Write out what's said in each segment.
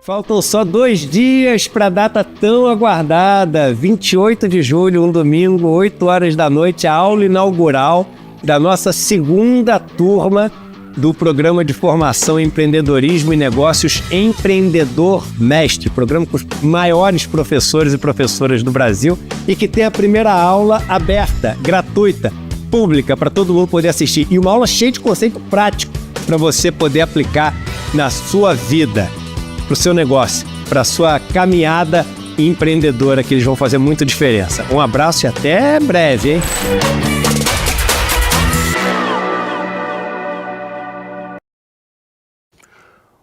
Faltam só 2 dias para a data tão aguardada, 28 de julho, um domingo, 8 horas da noite, a aula inaugural da nossa segunda turma do Programa de Formação em Empreendedorismo e Negócios Empreendedor Mestre, programa com os maiores professores e professoras do Brasil e que tem a primeira aula aberta, gratuita, pública, para todo mundo poder assistir. E uma aula cheia de conceito prático para você poder aplicar na sua vida, para o seu negócio, para a sua caminhada empreendedora, que eles vão fazer muita diferença. Um abraço e até breve, hein?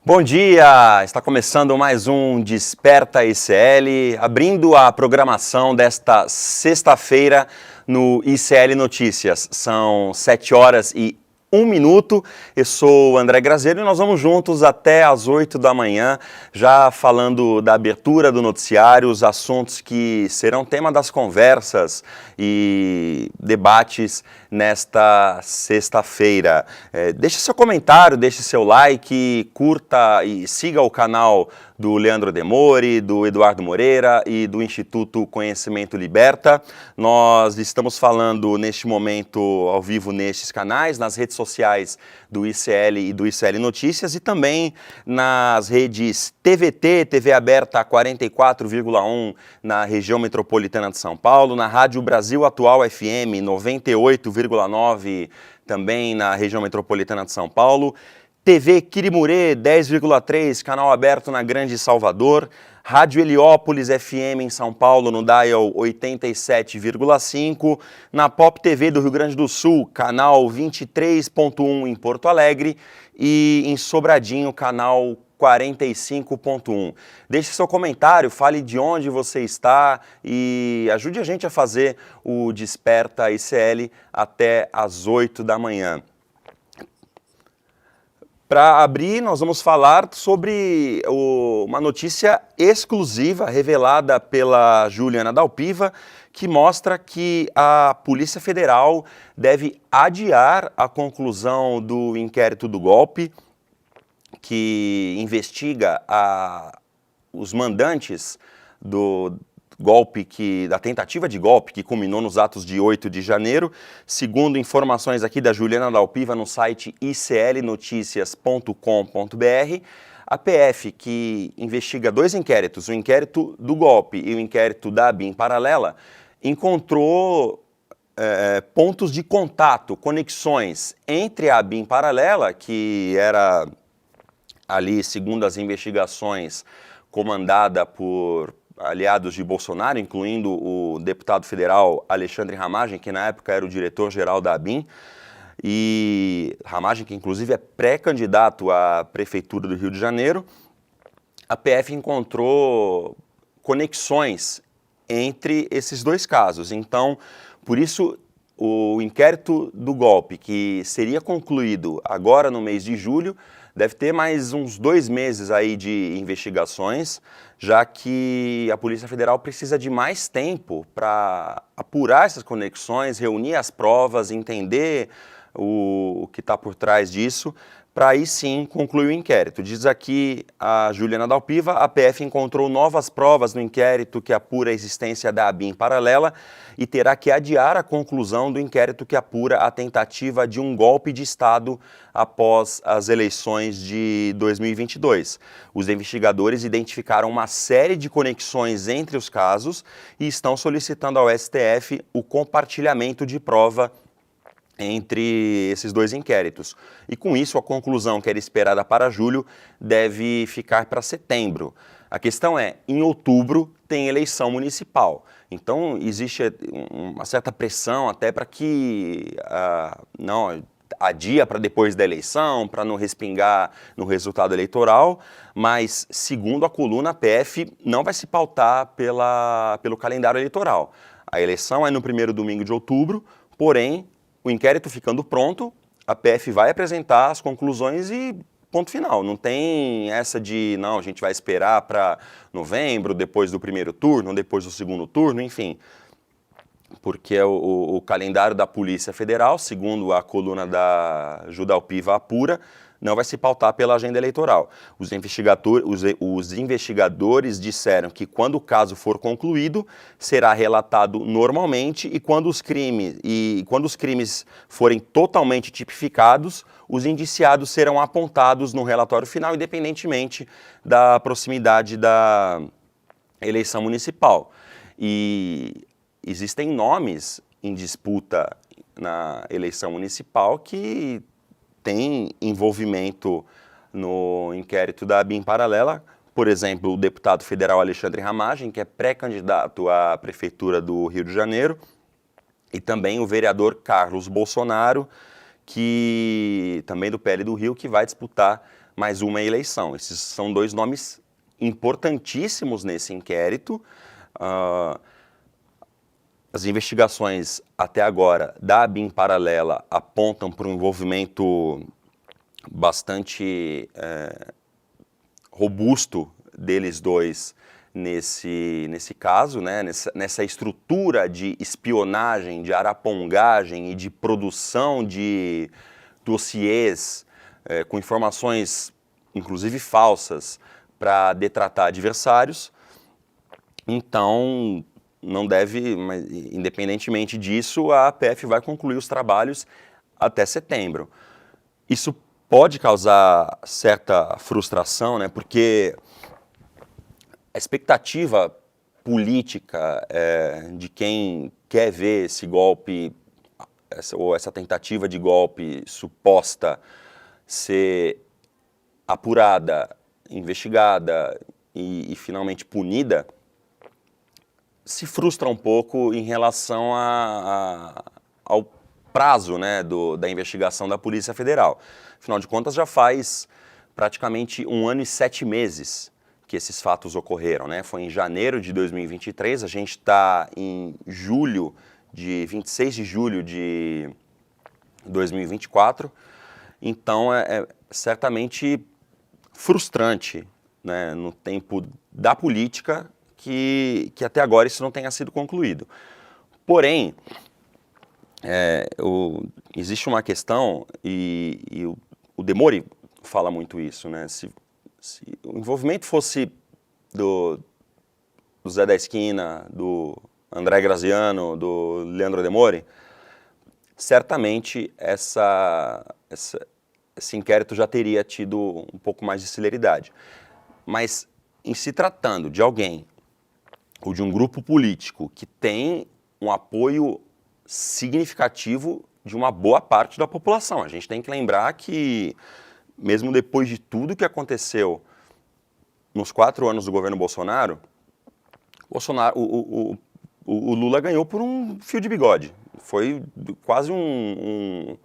Bom dia! Está começando mais um Desperta ICL, abrindo a programação desta sexta-feira no ICL Notícias. São 7 horas e 1 minuto. Eu sou o André Grazeiro e nós vamos juntos até às 8 da manhã, já falando da abertura do noticiário, os assuntos que serão tema das conversas e debates nesta sexta-feira. Deixe seu comentário, deixe seu like, curta e siga o canal do Leandro Demore, do Eduardo Moreira e do Instituto Conhecimento Liberta. Nós estamos falando neste momento ao vivo nestes canais, nas redes sociais do ICL e do ICL Notícias e também nas redes TVT, TV aberta 44,1 na região metropolitana de São Paulo, na Rádio Brasil Atual FM 98,9 também na região metropolitana de São Paulo, TV Quirimurê 10,3, canal aberto na Grande Salvador, Rádio Heliópolis FM em São Paulo no dial 87,5, na Pop TV do Rio Grande do Sul, canal 23.1 em Porto Alegre e em Sobradinho, canal 45.1. Deixe seu comentário, fale de onde você está e ajude a gente a fazer o Desperta ICL até às 8 da manhã. Para abrir, nós vamos falar sobre uma notícia exclusiva revelada pela Juliana Dalpiva, que mostra que a Polícia Federal deve adiar a conclusão do inquérito do golpe, que investiga os mandantes do golpe da tentativa de golpe que culminou nos atos de 8 de janeiro. Segundo informações aqui da Juliana Dalpiva no site iclnoticias.com.br, a PF, que investiga 2 inquéritos, o inquérito do golpe e o inquérito da ABIN paralela, encontrou pontos de contato, conexões entre a ABIN paralela, que era ali, segundo as investigações, comandada por aliados de Bolsonaro, incluindo o deputado federal Alexandre Ramagem, que na época era o diretor-geral da ABIN, e Ramagem, que inclusive é pré-candidato à prefeitura do Rio de Janeiro. A PF encontrou conexões entre esses 2 casos. Então, por isso, o inquérito do golpe, que seria concluído agora no mês de julho, deve ter mais uns 2 meses aí de investigações, já que a Polícia Federal precisa de mais tempo para apurar essas conexões, reunir as provas, entender o que está por trás disso, para aí sim concluir o inquérito. Diz aqui a Juliana Dalpiva, a PF encontrou novas provas no inquérito que apura a existência da ABIN paralela e terá que adiar a conclusão do inquérito que apura a tentativa de um golpe de Estado após as eleições de 2022. Os investigadores identificaram uma série de conexões entre os casos e estão solicitando ao STF o compartilhamento de prova entre esses 2 inquéritos. E com isso, a conclusão que era esperada para julho deve ficar para setembro. A questão é, em outubro tem eleição municipal. Então, existe uma certa pressão até para que não adia para depois da eleição, para não respingar no resultado eleitoral, mas, segundo a coluna, a PF não vai se pautar pelo calendário eleitoral. A eleição é no primeiro domingo de outubro, porém, o inquérito ficando pronto, a PF vai apresentar as conclusões e ponto final. Não tem essa de, não, a gente vai esperar para novembro, depois do primeiro turno, depois do segundo turno, enfim. Porque o calendário da Polícia Federal, segundo a coluna da Ju Dalpiva apura, não vai se pautar pela agenda eleitoral. Os investigadores disseram que quando o caso for concluído, será relatado normalmente e quando os crimes forem totalmente tipificados, os indiciados serão apontados no relatório final, independentemente da proximidade da eleição municipal. E existem nomes em disputa na eleição municipal que têm envolvimento no inquérito da ABIN paralela. Por exemplo, o deputado federal Alexandre Ramagem, que é pré-candidato à prefeitura do Rio de Janeiro, e também o vereador Carlos Bolsonaro, que também do PL do Rio, que vai disputar mais uma eleição. Esses são dois nomes importantíssimos nesse inquérito. As investigações até agora da ABIN paralela apontam para um envolvimento bastante robusto deles dois nesse caso, né? nessa estrutura de espionagem, de arapongagem e de produção de dossiês com informações, inclusive falsas, para detratar adversários. Então, não deve, mas independentemente disso, a PF vai concluir os trabalhos até setembro. Isso pode causar certa frustração, né? Porque a expectativa política de quem quer ver esse golpe, ou essa tentativa de golpe suposta ser apurada, investigada e finalmente punida, se frustra um pouco em relação ao prazo, né, da investigação da Polícia Federal. Afinal de contas, já faz praticamente 1 ano e 7 meses que esses fatos ocorreram, né? Foi em janeiro de 2023, a gente está em 26 de julho de 2024, então é certamente frustrante, né, no tempo da política que até agora isso não tenha sido concluído. Porém, existe uma questão, e o Demori fala muito isso, né? Se o envolvimento fosse do Zé da Esquina, do André Graziano, do Leandro Demori, certamente esse inquérito já teria tido um pouco mais de celeridade. Mas, em se tratando de alguém ou de um grupo político que tem um apoio significativo de uma boa parte da população. A gente tem que lembrar que, mesmo depois de tudo que aconteceu nos 4 anos do governo Bolsonaro, o Lula ganhou por um fio de bigode. Foi quase um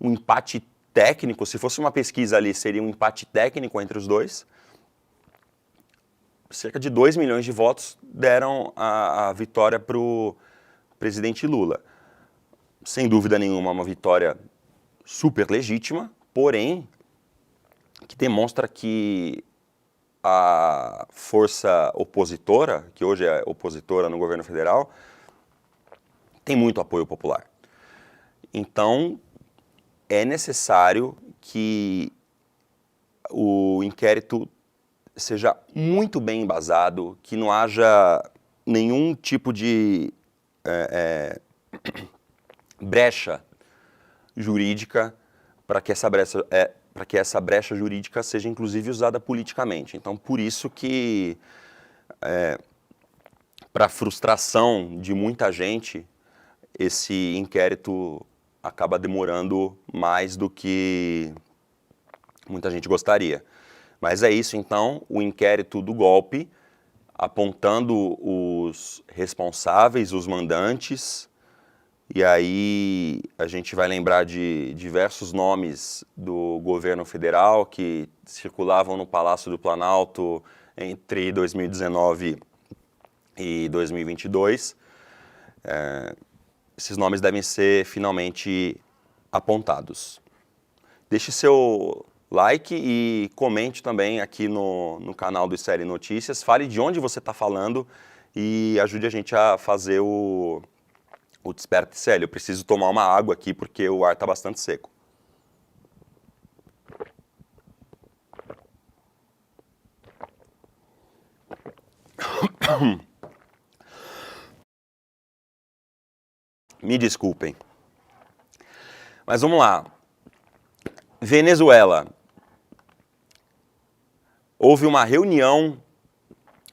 empate técnico. Se fosse uma pesquisa ali, seria um empate técnico entre os dois. Cerca de 2 milhões de votos deram a vitória para o presidente Lula. Sem dúvida nenhuma, uma vitória super legítima, porém, que demonstra que a força opositora, que hoje é opositora no governo federal, tem muito apoio popular. Então, é necessário que o inquérito seja muito bem embasado, que não haja nenhum tipo de brecha jurídica para que essa brecha jurídica seja inclusive usada politicamente. Então, por isso que, para frustração de muita gente, esse inquérito acaba demorando mais do que muita gente gostaria. Mas é isso, então, o inquérito do golpe, apontando os responsáveis, os mandantes, e aí a gente vai lembrar de diversos nomes do governo federal que circulavam no Palácio do Planalto entre 2019 e 2022. Esses nomes devem ser finalmente apontados. Deixe seu like e comente também aqui no canal do ICL Notícias. Fale de onde você está falando e ajude a gente a fazer o Desperta ICL. Eu preciso tomar uma água aqui porque o ar está bastante seco. Me desculpem. Mas vamos lá. Venezuela. Houve uma reunião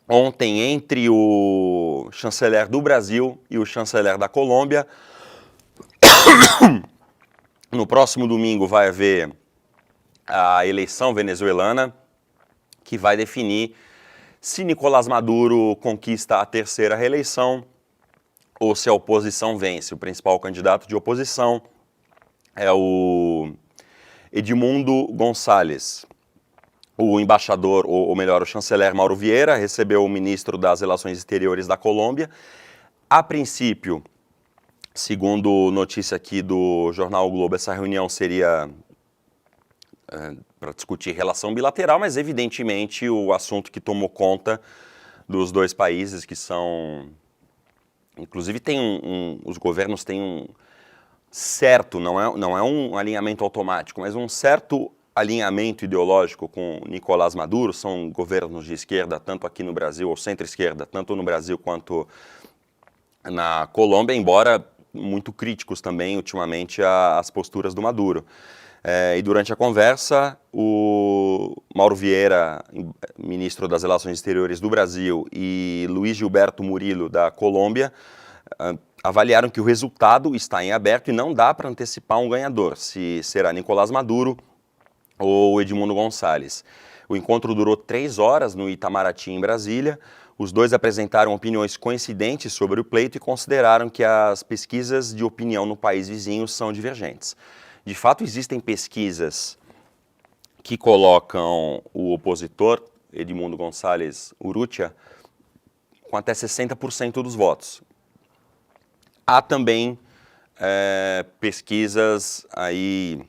ontem entre o chanceler do Brasil e o chanceler da Colômbia. No próximo domingo vai haver a eleição venezuelana, que vai definir se Nicolás Maduro conquista a terceira reeleição ou se a oposição vence. O principal candidato de oposição é o Edmundo Gonçalves. O embaixador, ou melhor, o chanceler Mauro Vieira, recebeu o ministro das Relações Exteriores da Colômbia. A princípio, segundo notícia aqui do jornal o Globo, essa reunião seria para discutir relação bilateral, mas evidentemente o assunto que tomou conta dos dois países, que são... Inclusive os governos têm um certo, não é um alinhamento automático, mas um certo alinhamento ideológico com Nicolás Maduro. São governos de esquerda, tanto aqui no Brasil, ou centro-esquerda, tanto no Brasil quanto na Colômbia, embora muito críticos também, ultimamente, às posturas do Maduro. E durante a conversa, o Mauro Vieira, ministro das Relações Exteriores do Brasil, e Luiz Gilberto Murilo, da Colômbia, avaliaram que o resultado está em aberto e não dá para antecipar um ganhador, se será Nicolás Maduro ou Edmundo Gonçalves. O encontro durou 3 horas no Itamaraty, em Brasília. Os dois apresentaram opiniões coincidentes sobre o pleito e consideraram que as pesquisas de opinião no país vizinho são divergentes. De fato, existem pesquisas que colocam o opositor, Edmundo Gonçalves Urrutia, com até 60% dos votos. Há também pesquisas aí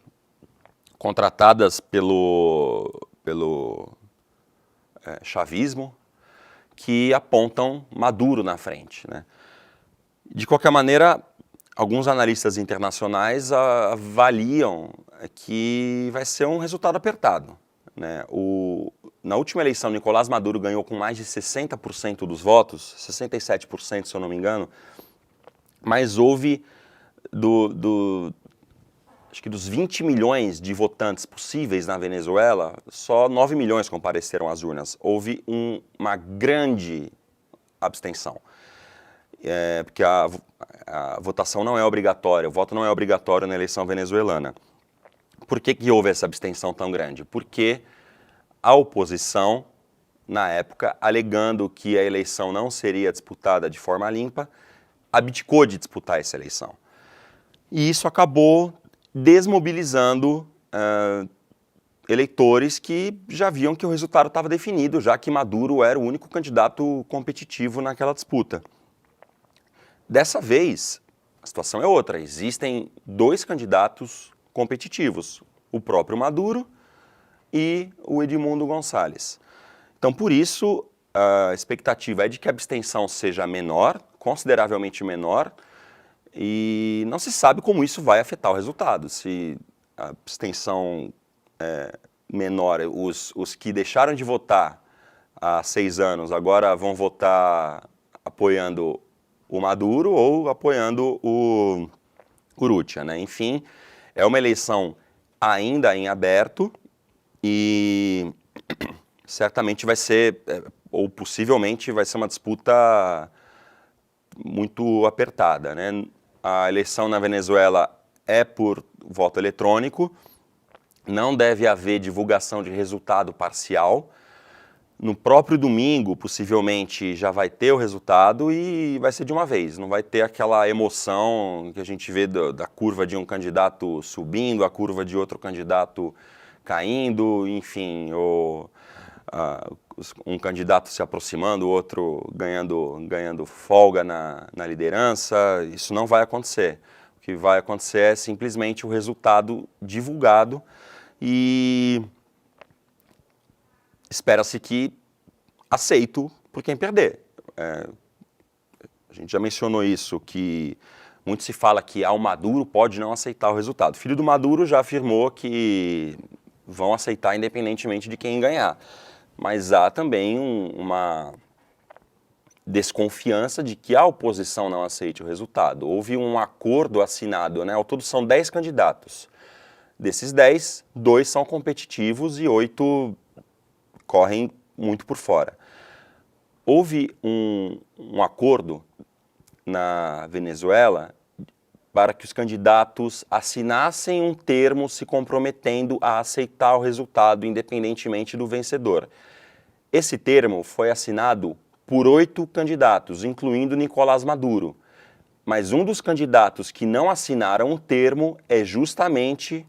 contratadas pelo chavismo, que apontam Maduro na frente, né? De qualquer maneira, alguns analistas internacionais avaliam que vai ser um resultado apertado, né? Na última eleição, Nicolás Maduro ganhou com mais de 60% dos votos, 67% se eu não me engano, mas houve, acho que dos 20 milhões de votantes possíveis na Venezuela, só 9 milhões compareceram às urnas. Houve uma grande abstenção. Porque a votação não é obrigatória, o voto não é obrigatório na eleição venezuelana. Por que houve essa abstenção tão grande? Porque a oposição, na época, alegando que a eleição não seria disputada de forma limpa, abdicou de disputar essa eleição. E isso acabou desmobilizando eleitores que já viam que o resultado estava definido, já que Maduro era o único candidato competitivo naquela disputa. Dessa vez, a situação é outra. Existem 2 candidatos competitivos, o próprio Maduro e o Edmundo Gonçalves. Então, por isso, a expectativa é de que a abstenção seja menor, consideravelmente menor, e não se sabe como isso vai afetar o resultado. Se a abstenção menor, os que deixaram de votar há 6 anos agora vão votar apoiando o Maduro ou apoiando o Urrutia, né? Enfim, é uma eleição ainda em aberto e certamente vai ser, ou possivelmente vai ser uma disputa muito apertada, né? A eleição na Venezuela é por voto eletrônico, não deve haver divulgação de resultado parcial. No próprio domingo, possivelmente, já vai ter o resultado e vai ser de uma vez. Não vai ter aquela emoção que a gente vê da curva de um candidato subindo, a curva de outro candidato caindo, enfim, ou um candidato se aproximando, o outro ganhando folga na liderança. Isso não vai acontecer. O que vai acontecer é simplesmente o resultado divulgado e espera-se que aceito por quem perder. A gente já mencionou isso, que muito se fala que o Maduro pode não aceitar o resultado. O filho do Maduro já afirmou que vão aceitar independentemente de quem ganhar. Mas há também desconfiança de que a oposição não aceite o resultado. Houve um acordo assinado, né? Ao todo são 10 candidatos. Desses 10, 2 são competitivos e 8 correm muito por fora. Houve um acordo na Venezuela para que os candidatos assinassem um termo se comprometendo a aceitar o resultado independentemente do vencedor. Esse termo foi assinado por 8 candidatos, incluindo Nicolás Maduro. Mas um dos candidatos que não assinaram o termo é justamente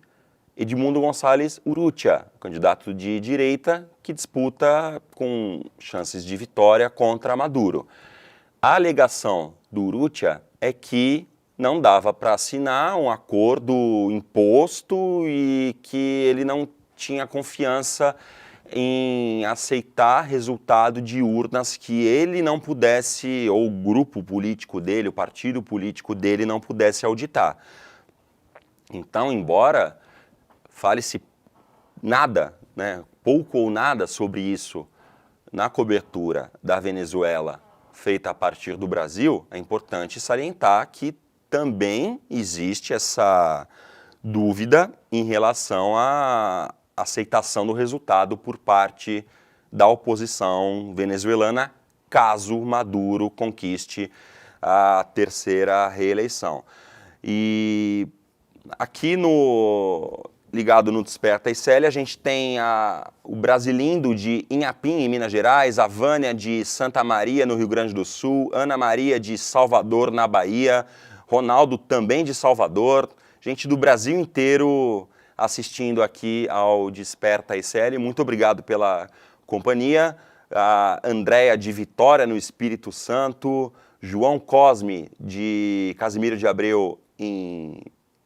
Edmundo Gonçalves Urrutia, candidato de direita que disputa com chances de vitória contra Maduro. A alegação do Urrutia é que não dava para assinar um acordo imposto e que ele não tinha confiança em aceitar resultado de urnas que ele não pudesse, ou o grupo político dele, o partido político dele não pudesse auditar. Então, embora fale-se nada, né, pouco ou nada sobre isso na cobertura da Venezuela feita a partir do Brasil, é importante salientar que também existe essa dúvida em relação à aceitação do resultado por parte da oposição venezuelana, caso Maduro conquiste a 3ª reeleição. E aqui ligado no Desperta ICL, a gente tem o Brasilindo de Inhapim, em Minas Gerais, a Vânia de Santa Maria, no Rio Grande do Sul, Ana Maria de Salvador, na Bahia, Ronaldo também de Salvador, gente do Brasil inteiro assistindo aqui ao Desperta ICL. Muito obrigado pela companhia. A Andréia de Vitória, no Espírito Santo, João Cosme de Casimiro de Abreu,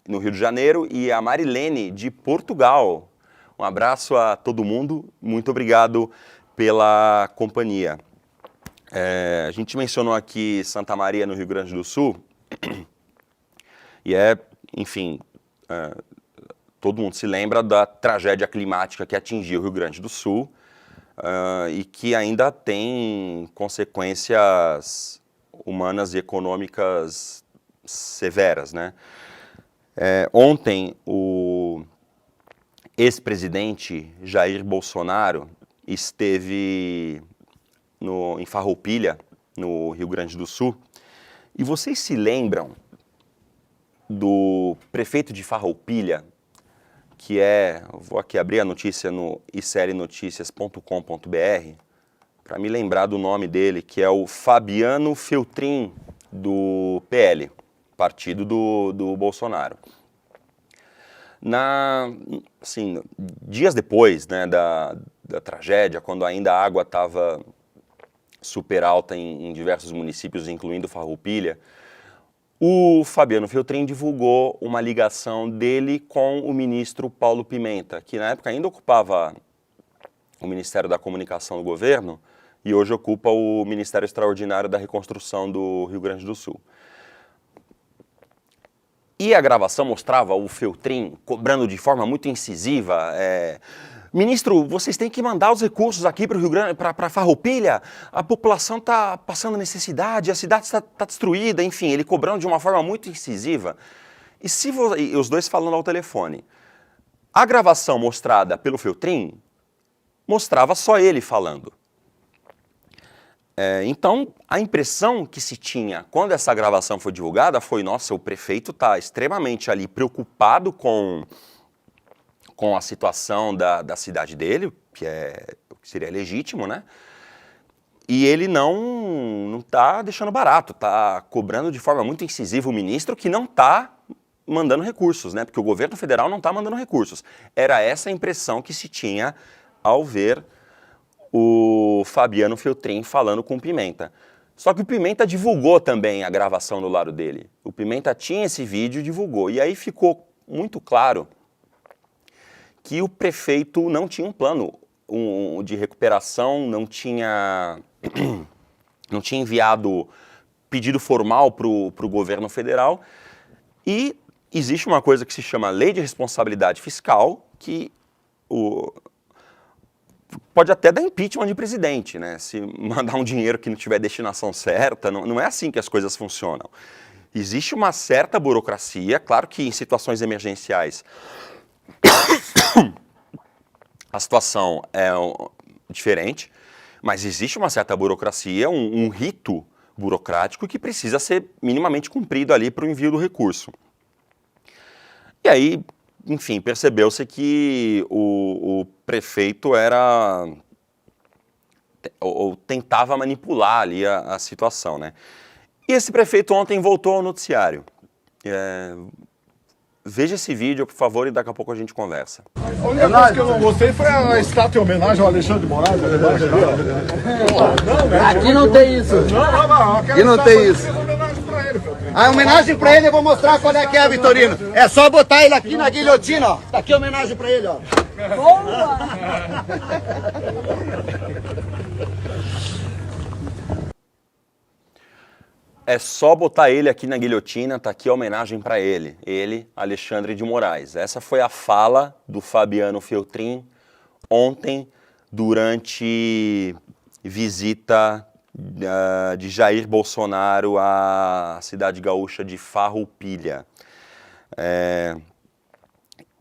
no Rio de Janeiro, e a Marilene de Portugal. Um abraço a todo mundo, muito obrigado pela companhia. A gente mencionou aqui Santa Maria, no Rio Grande do Sul, e enfim, todo mundo se lembra da tragédia climática que atingiu o Rio Grande do Sul e que ainda tem consequências humanas e econômicas severas, né? Ontem, o ex-presidente Jair Bolsonaro esteve em Farroupilha, no Rio Grande do Sul, e vocês se lembram do prefeito de Farroupilha, que vou aqui abrir a notícia no iclnoticias.com.br, para me lembrar do nome dele, que é o Fabiano Feltrin, do PL, partido do Bolsonaro. Dias depois, né, da tragédia, quando ainda a água estava super alta em diversos municípios, incluindo Farroupilha, o Fabiano Feltrin divulgou uma ligação dele com o ministro Paulo Pimenta, que na época ainda ocupava o Ministério da Comunicação do governo e hoje ocupa o Ministério Extraordinário da Reconstrução do Rio Grande do Sul. E a gravação mostrava o Feltrin cobrando de forma muito incisiva, ministro, vocês têm que mandar os recursos aqui para o Rio Grande, para Farroupilha, a população está passando necessidade, a cidade está destruída, enfim, ele cobrando de uma forma muito incisiva. E os dois falando ao telefone. A gravação mostrada pelo Feltrin mostrava só ele falando. Então, a impressão que se tinha quando essa gravação foi divulgada foi, nossa, o prefeito está extremamente ali preocupado com a situação da cidade dele, o que seria legítimo, né? E ele não está deixando barato, está cobrando de forma muito incisiva o ministro que não está mandando recursos, né? Porque o governo federal não está mandando recursos. Era essa a impressão que se tinha ao ver o Fabiano Feltrin falando com o Pimenta. Só que o Pimenta divulgou também a gravação do lado dele. O Pimenta tinha esse vídeo e divulgou. E aí ficou muito claro que o prefeito não tinha um plano de recuperação, não tinha enviado pedido formal para o governo federal. E existe uma coisa que se chama Lei de Responsabilidade Fiscal, que pode até dar impeachment de presidente, né? Se mandar um dinheiro que não tiver destinação certa, não é assim que as coisas funcionam. Existe uma certa burocracia, claro que em situações emergenciais a situação é diferente, mas existe uma certa burocracia, um rito burocrático que precisa ser minimamente cumprido ali para o envio do recurso. E aí, enfim, percebeu-se que o prefeito era, ou tentava manipular ali a situação, né? E esse prefeito ontem voltou ao noticiário. Veja esse vídeo, por favor, e daqui a pouco a gente conversa. A única coisa que eu não gostei foi a estátua em homenagem ao Alexandre de Moraes. Aqui não tem isso. Aqui não tem isso. A homenagem pra ele eu vou mostrar qual é que é, Vitorino. É só botar ele aqui na guilhotina, ó. Tá aqui a homenagem pra ele, ó. Boa! É só botar ele aqui na guilhotina, tá aqui a homenagem para ele. Ele, Alexandre de Moraes. Essa foi a fala do Fabiano Feltrin ontem, durante visita de Jair Bolsonaro à cidade gaúcha de Farroupilha.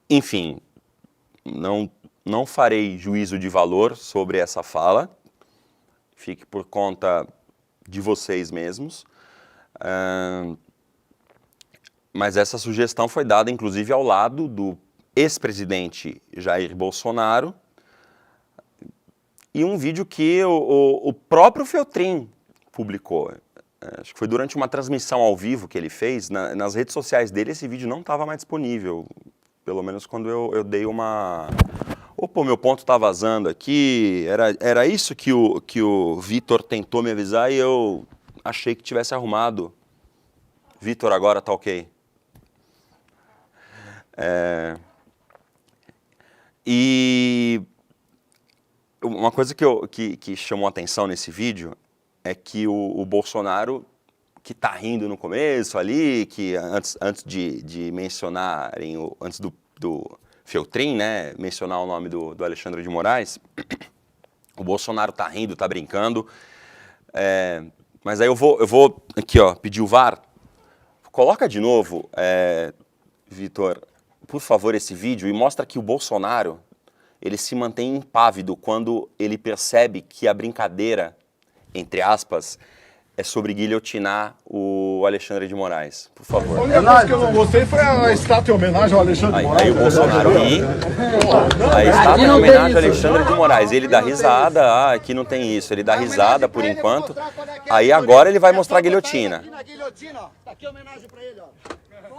Enfim, não farei juízo de valor sobre essa fala. Fique por conta de vocês mesmos. Mas essa sugestão foi dada, inclusive, ao lado do ex-presidente Jair Bolsonaro, e um vídeo que o próprio Feltrin publicou. Acho que foi durante uma transmissão ao vivo que ele fez. Nas redes sociais dele, esse vídeo não estava mais disponível. Pelo menos quando eu dei uma... Opa, meu ponto está vazando aqui. Era isso que o Vitor tentou me avisar e eu achei que tivesse arrumado. Vitor, agora tá ok. E uma coisa que chamou a atenção nesse vídeo é que o Bolsonaro, que tá rindo no começo ali, que antes de mencionarem, antes do Feltrin, né, mencionar o nome do Alexandre de Moraes, o Bolsonaro tá rindo, tá brincando. Mas aí eu vou aqui, ó, pedir o VAR. Coloca de novo, Vitor, por favor, esse vídeo e mostra que o Bolsonaro, ele se mantém impávido quando ele percebe que a brincadeira, entre aspas, é sobre guilhotinar o Alexandre de Moraes. Por favor. A única coisa que eu não gostei foi a estátua em homenagem ao Alexandre de Moraes. Aí o Bolsonaro ri. A estátua em homenagem ao Alexandre de Moraes. Ele dá risada, aqui não tem isso. Ele dá risada por enquanto. Aí agora ele vai mostrar a guilhotina.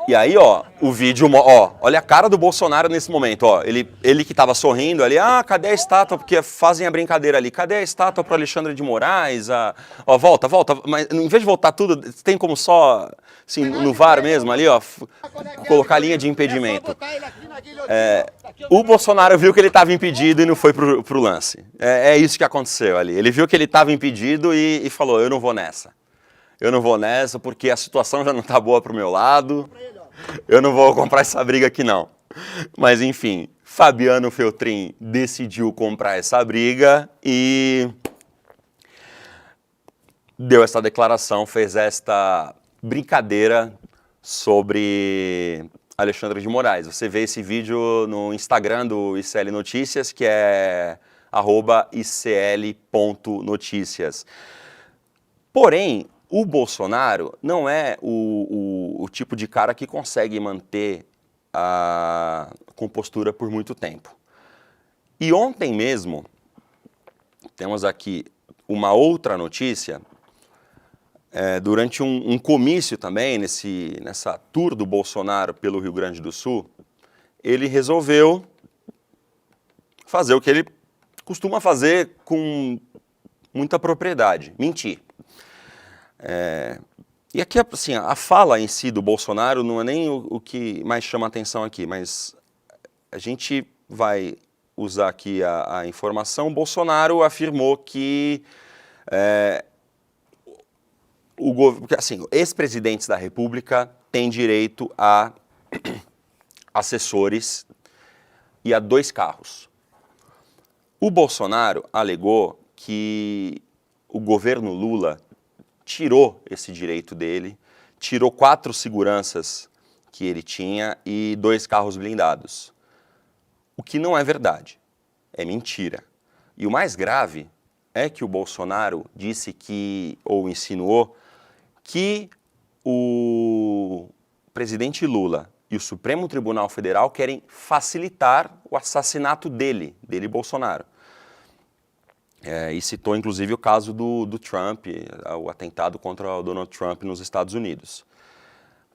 E aí, ó, o vídeo, ó, olha a cara do Bolsonaro nesse momento, ó. Ele que tava sorrindo ali, cadê a estátua? Porque fazem a brincadeira ali. Cadê a estátua pro Alexandre de Moraes? Ó, volta. Mas em vez de voltar tudo, tem como só, assim, no VAR mesmo ali, ó, colocar a linha de impedimento. O Bolsonaro viu que ele estava impedido e não foi pro lance. É isso que aconteceu ali. Ele viu que ele estava impedido e falou, eu não vou nessa. Eu não vou nessa porque a situação já não tá boa pro meu lado. Eu não vou comprar essa briga aqui não. Mas enfim, Fabiano Feltrin decidiu comprar essa briga e deu essa declaração, fez esta brincadeira sobre Alexandre de Moraes. Você vê esse vídeo no Instagram do ICL Notícias, que é @icl.noticias. Porém, o Bolsonaro não é o tipo de cara que consegue manter a compostura por muito tempo. E ontem mesmo, temos aqui uma outra notícia, durante um comício também, nessa tour do Bolsonaro pelo Rio Grande do Sul, ele resolveu fazer o que ele costuma fazer com muita propriedade, mentir. E aqui, assim, a fala em si do Bolsonaro não é nem o que mais chama a atenção aqui, mas a gente vai usar aqui a informação. O Bolsonaro afirmou que assim, ex-presidentes da República têm direito a assessores e a 2 carros. O Bolsonaro alegou que o governo Lula tirou esse direito dele, tirou 4 seguranças que ele tinha e 2 carros blindados. O que não é verdade, é mentira. E o mais grave é que o Bolsonaro disse que, ou insinuou, que o presidente Lula e o Supremo Tribunal Federal querem facilitar o assassinato dele, Bolsonaro. E citou inclusive o caso do Trump, o atentado contra o Donald Trump nos Estados Unidos.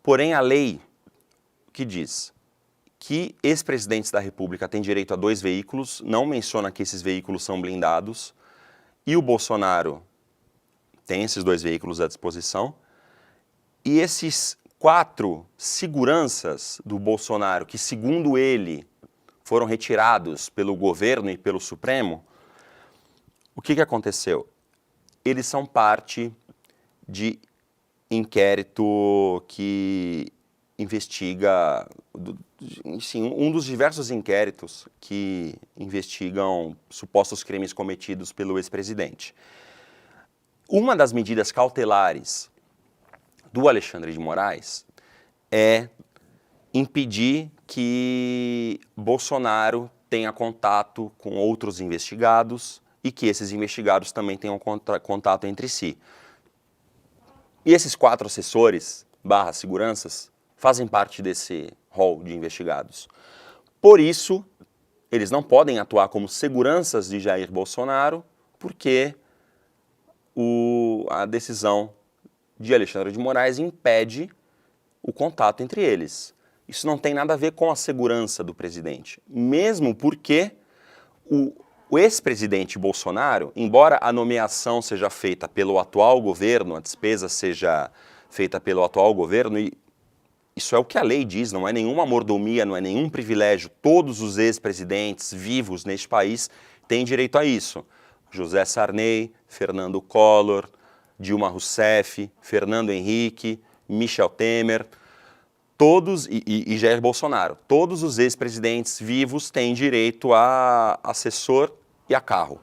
Porém, a lei que diz que ex-presidentes da República têm direito a 2 veículos, não menciona que esses veículos são blindados, e o Bolsonaro tem esses 2 veículos à disposição, e esses 4 seguranças do Bolsonaro, que segundo ele foram retirados pelo governo e pelo Supremo, o que aconteceu? Eles são parte de inquérito que investiga, sim, um dos diversos inquéritos que investigam supostos crimes cometidos pelo ex-presidente. Uma das medidas cautelares do Alexandre de Moraes é impedir que Bolsonaro tenha contato com outros investigados e que esses investigados também tenham contato entre si. E esses 4 assessores, seguranças, fazem parte desse rol de investigados. Por isso, eles não podem atuar como seguranças de Jair Bolsonaro, porque a decisão de Alexandre de Moraes impede o contato entre eles. Isso não tem nada a ver com a segurança do presidente, mesmo porque o ex-presidente Bolsonaro, embora a nomeação seja feita pelo atual governo, a despesa seja feita pelo atual governo, e isso é o que a lei diz, não é nenhuma mordomia, não é nenhum privilégio. Todos os ex-presidentes vivos neste país têm direito a isso. José Sarney, Fernando Collor, Dilma Rousseff, Fernando Henrique, Michel Temer, todos, e Jair Bolsonaro, todos os ex-presidentes vivos têm direito a assessor e a carro.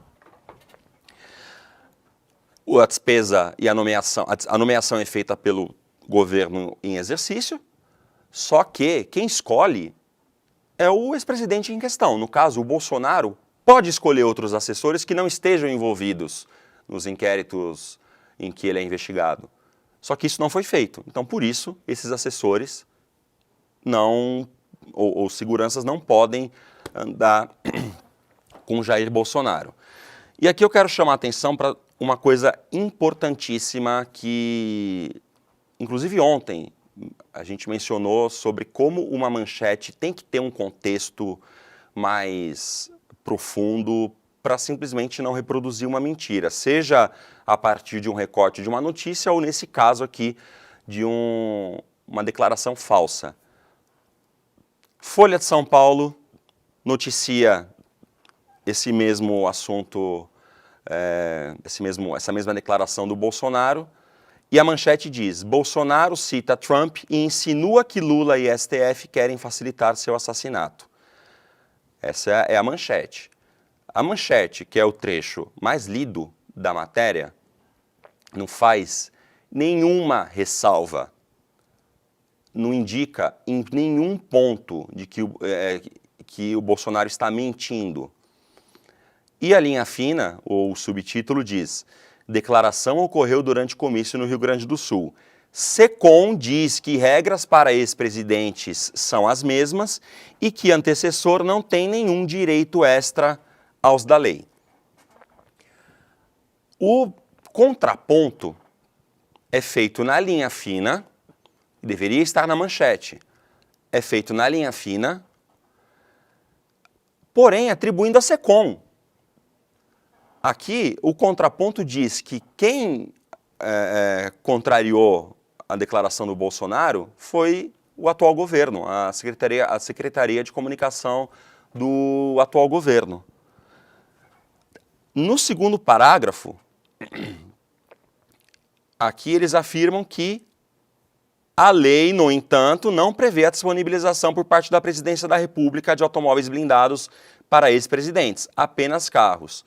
A despesa e a nomeação é feita pelo governo em exercício, só que quem escolhe é o ex-presidente em questão. No caso, o Bolsonaro pode escolher outros assessores que não estejam envolvidos nos inquéritos em que ele é investigado. Só que isso não foi feito. Então, por isso, esses assessores ou seguranças não podem andar com Jair Bolsonaro. E aqui eu quero chamar a atenção para uma coisa importantíssima que, inclusive ontem, a gente mencionou sobre como uma manchete tem que ter um contexto mais profundo para simplesmente não reproduzir uma mentira, seja a partir de um recorte de uma notícia ou, nesse caso aqui, de uma declaração falsa. Folha de São Paulo noticia esse mesmo assunto, essa mesma declaração do Bolsonaro, e a manchete diz: Bolsonaro cita Trump e insinua que Lula e STF querem facilitar seu assassinato. Essa é a manchete. A manchete, que é o trecho mais lido da matéria, não faz nenhuma ressalva, não indica em nenhum ponto de que o Bolsonaro está mentindo. E a linha fina, ou o subtítulo, diz: declaração ocorreu durante comício no Rio Grande do Sul. SECOM diz que regras para ex-presidentes são as mesmas e que antecessor não tem nenhum direito extra aos da lei. O contraponto é feito na linha fina, deveria estar na manchete, é feito na linha fina, porém atribuindo a SECOM. Aqui, o contraponto diz que quem contrariou a declaração do Bolsonaro foi o atual governo, a Secretaria de Comunicação do atual governo. No segundo parágrafo, aqui eles afirmam que a lei, no entanto, não prevê a disponibilização por parte da Presidência da República de automóveis blindados para ex-presidentes, apenas carros.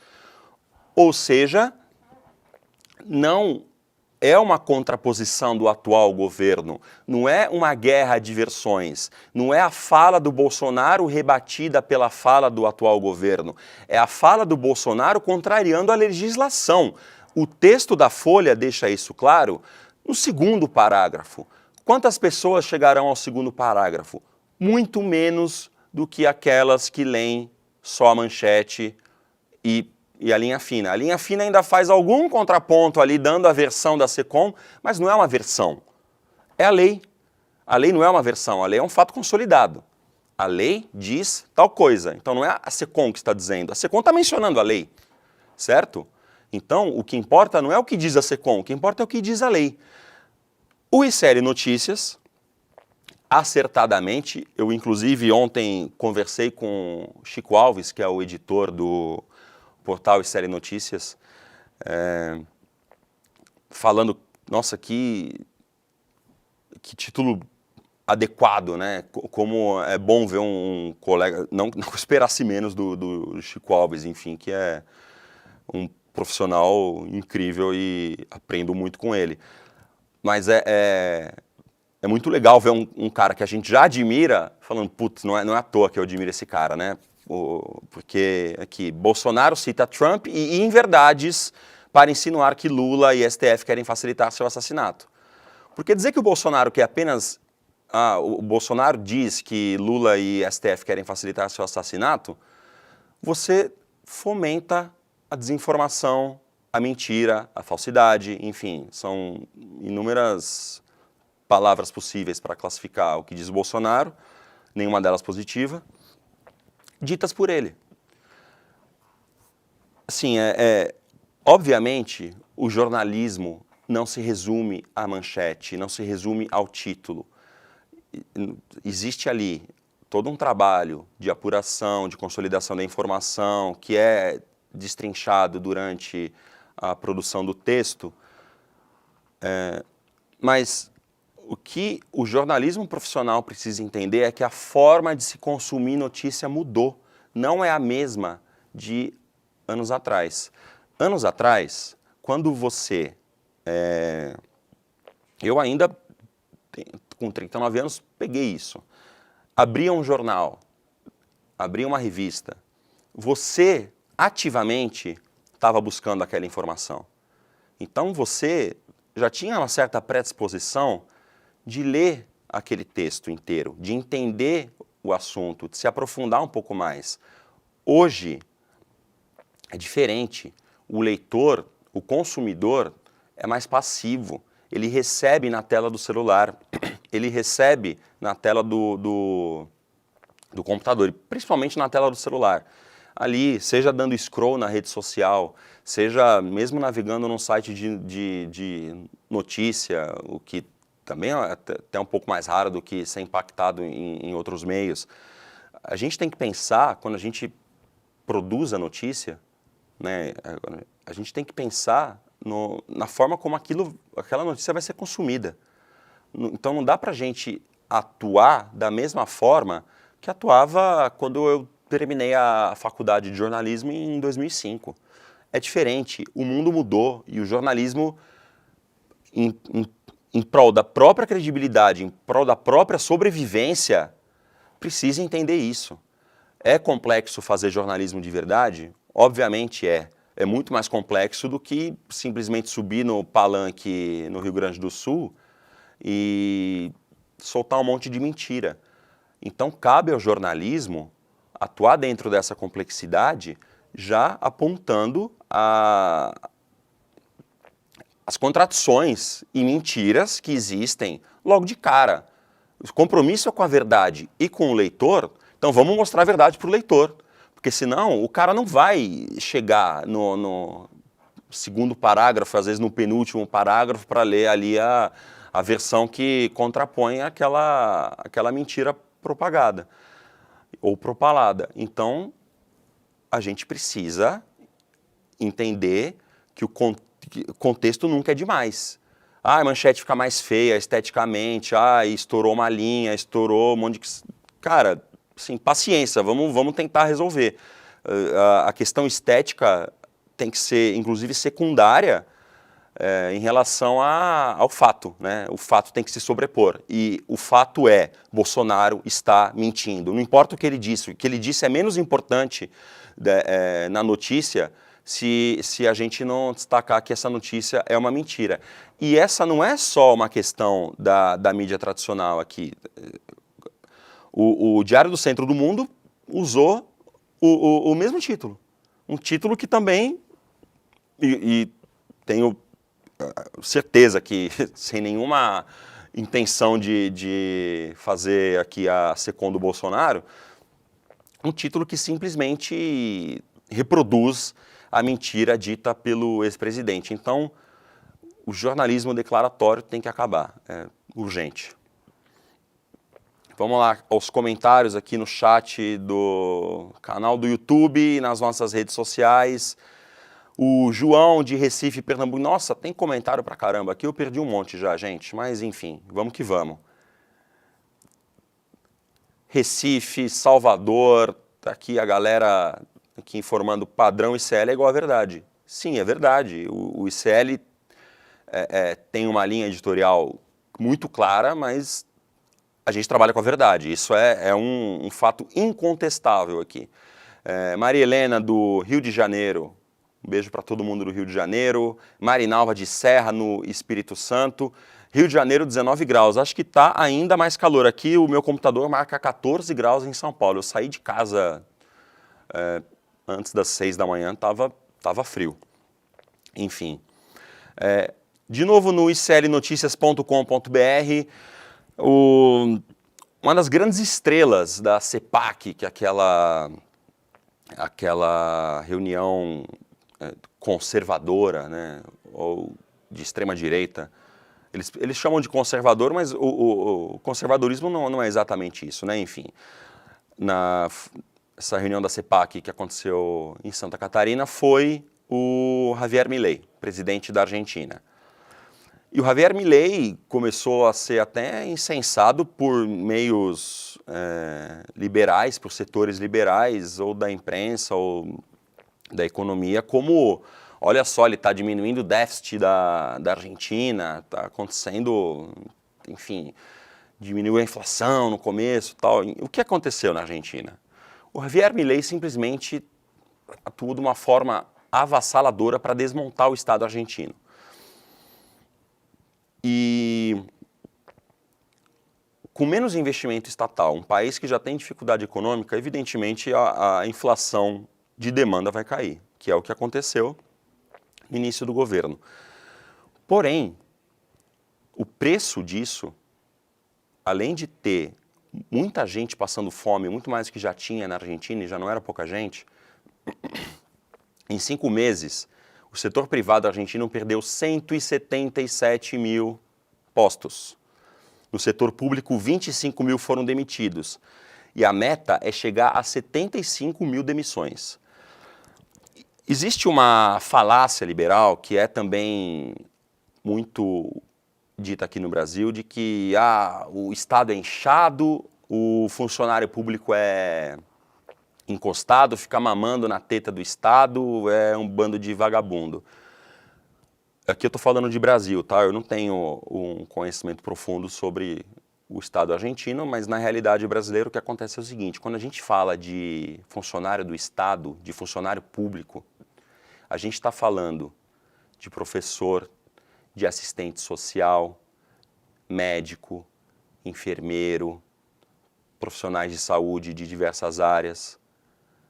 Ou seja, não é uma contraposição do atual governo, não é uma guerra de versões, não é a fala do Bolsonaro rebatida pela fala do atual governo, é a fala do Bolsonaro contrariando a legislação. O texto da Folha deixa isso claro no segundo parágrafo. Quantas pessoas chegarão ao segundo parágrafo? Muito menos do que aquelas que leem só a manchete e a linha fina. A linha fina ainda faz algum contraponto ali, dando a versão da SECOM, mas não é uma versão. É a lei. A lei não é uma versão, a lei é um fato consolidado. A lei diz tal coisa. Então não é a SECOM que está dizendo. A SECOM está mencionando a lei, certo? Então o que importa não é o que diz a SECOM, o que importa é o que diz a lei. O ICL Notícias, acertadamente, eu inclusive ontem conversei com Chico Alves, que é o editor do portal ICL Notícias, falando, nossa, que título adequado, né? Como é bom ver um colega, não que esperasse menos do Chico Alves, enfim, que é um profissional incrível e aprendo muito com ele. Mas é muito legal ver um cara que a gente já admira falando, putz, não é à toa que eu admiro esse cara, né? Porque aqui, Bolsonaro cita Trump e inverdades para insinuar que Lula e STF querem facilitar seu assassinato. Porque dizer que o Bolsonaro quer apenas... o Bolsonaro diz que Lula e STF querem facilitar seu assassinato, você fomenta a desinformação, a mentira, a falsidade, enfim, são inúmeras palavras possíveis para classificar o que diz o Bolsonaro, nenhuma delas positiva, ditas por ele. Assim, obviamente, o jornalismo não se resume à manchete, não se resume ao título. Existe ali todo um trabalho de apuração, de consolidação da informação, que é destrinchado durante a produção do texto, mas o que o jornalismo profissional precisa entender é que a forma de se consumir notícia mudou, não é a mesma de anos atrás. Anos atrás, quando você... eu ainda, com 39 anos, peguei isso. Abria um jornal, abria uma revista, você ativamente estava buscando aquela informação. Então você já tinha uma certa predisposição de ler aquele texto inteiro, de entender o assunto, de se aprofundar um pouco mais. Hoje é diferente. O leitor, o consumidor, é mais passivo. Ele recebe na tela do celular, ele recebe na tela do computador, principalmente na tela do celular. Ali, seja dando scroll na rede social, seja mesmo navegando num site de notícia, o que também é até um pouco mais raro do que ser impactado em outros meios. A gente tem que pensar, quando a gente produz a notícia, né, a gente tem que pensar na forma como aquela notícia vai ser consumida. Então não dá para a gente atuar da mesma forma que atuava quando eu terminei a faculdade de jornalismo em 2005. É diferente, o mundo mudou e o jornalismo, em prol da própria credibilidade, em prol da própria sobrevivência, precisa entender isso. É complexo fazer jornalismo de verdade? Obviamente é. É muito mais complexo do que simplesmente subir no palanque no Rio Grande do Sul e soltar um monte de mentira. Então cabe ao jornalismo atuar dentro dessa complexidade, já apontando as contradições e mentiras que existem logo de cara. O compromisso é com a verdade e com o leitor, então vamos mostrar a verdade para o leitor. Porque senão o cara não vai chegar no segundo parágrafo, às vezes no penúltimo parágrafo, para ler ali a versão que contrapõe aquela mentira propagada ou propalada. Então, a gente precisa entender que o contexto nunca é demais. A manchete fica mais feia esteticamente, estourou uma linha, estourou um monte de... Cara, assim, paciência, vamos tentar resolver. A questão estética tem que ser, inclusive, secundária em relação ao fato, né? O fato tem que se sobrepor. E o fato é, Bolsonaro está mentindo. Não importa o que ele disse é menos importante na notícia se a gente não destacar que essa notícia é uma mentira. E essa não é só uma questão da mídia tradicional aqui. O Diário do Centro do Mundo usou o mesmo título. Um título que também, e tenho certeza que, sem nenhuma intenção de fazer aqui a secondo Bolsonaro, um título que simplesmente reproduz a mentira dita pelo ex-presidente. Então, o jornalismo declaratório tem que acabar, é urgente. Vamos lá aos comentários aqui no chat do canal do YouTube e nas nossas redes sociais. O João de Recife, Pernambuco. Nossa, tem comentário pra caramba aqui, eu perdi um monte já, gente. Mas enfim, vamos que vamos. Recife, Salvador, tá aqui a galera aqui informando padrão ICL é igual à verdade. Sim, é verdade. O ICL tem uma linha editorial muito clara, mas a gente trabalha com a verdade. Isso é um fato incontestável aqui. Maria Helena, do Rio de Janeiro. Um beijo para todo mundo do Rio de Janeiro. Marinalva de Serra, no Espírito Santo. Rio de Janeiro, 19 graus. Acho que está ainda mais calor. Aqui o meu computador marca 14 graus em São Paulo. Eu saí de casa antes das 6 da manhã, tava frio. Enfim. De novo no iclnoticias.com.br, uma das grandes estrelas da CEPAC, que é aquela reunião conservadora, né, ou de extrema-direita. Eles chamam de conservador, mas o conservadorismo não é exatamente isso, né? Enfim, essa reunião da CEPAC que aconteceu em Santa Catarina foi o Javier Milei, presidente da Argentina. E o Javier Milei começou a ser até incensado por meios liberais, por setores liberais, ou da imprensa, ou da economia, como, olha só, ele está diminuindo o déficit da Argentina, está acontecendo, enfim, diminuiu a inflação no começo e tal. O que aconteceu na Argentina? O Javier Milei simplesmente atuou de uma forma avassaladora para desmontar o Estado argentino. E com menos investimento estatal, um país que já tem dificuldade econômica, evidentemente a inflação de demanda vai cair, que é o que aconteceu no início do governo. Porém, o preço disso, além de ter muita gente passando fome, muito mais do que já tinha na Argentina, e já não era pouca gente, em 5 meses, o setor privado argentino perdeu 177 mil postos. No setor público, 25 mil foram demitidos. E a meta é chegar a 75 mil demissões. Existe uma falácia liberal que é também muito dita aqui no Brasil, de que o Estado é inchado, o funcionário público é encostado, fica mamando na teta do Estado, é um bando de vagabundo. Aqui eu estou falando de Brasil, tá? Eu não tenho um conhecimento profundo sobre o Estado argentino, mas na realidade brasileira o que acontece é o seguinte: quando a gente fala de funcionário do Estado, de funcionário público, a gente está falando de professor, de assistente social, médico, enfermeiro, profissionais de saúde de diversas áreas.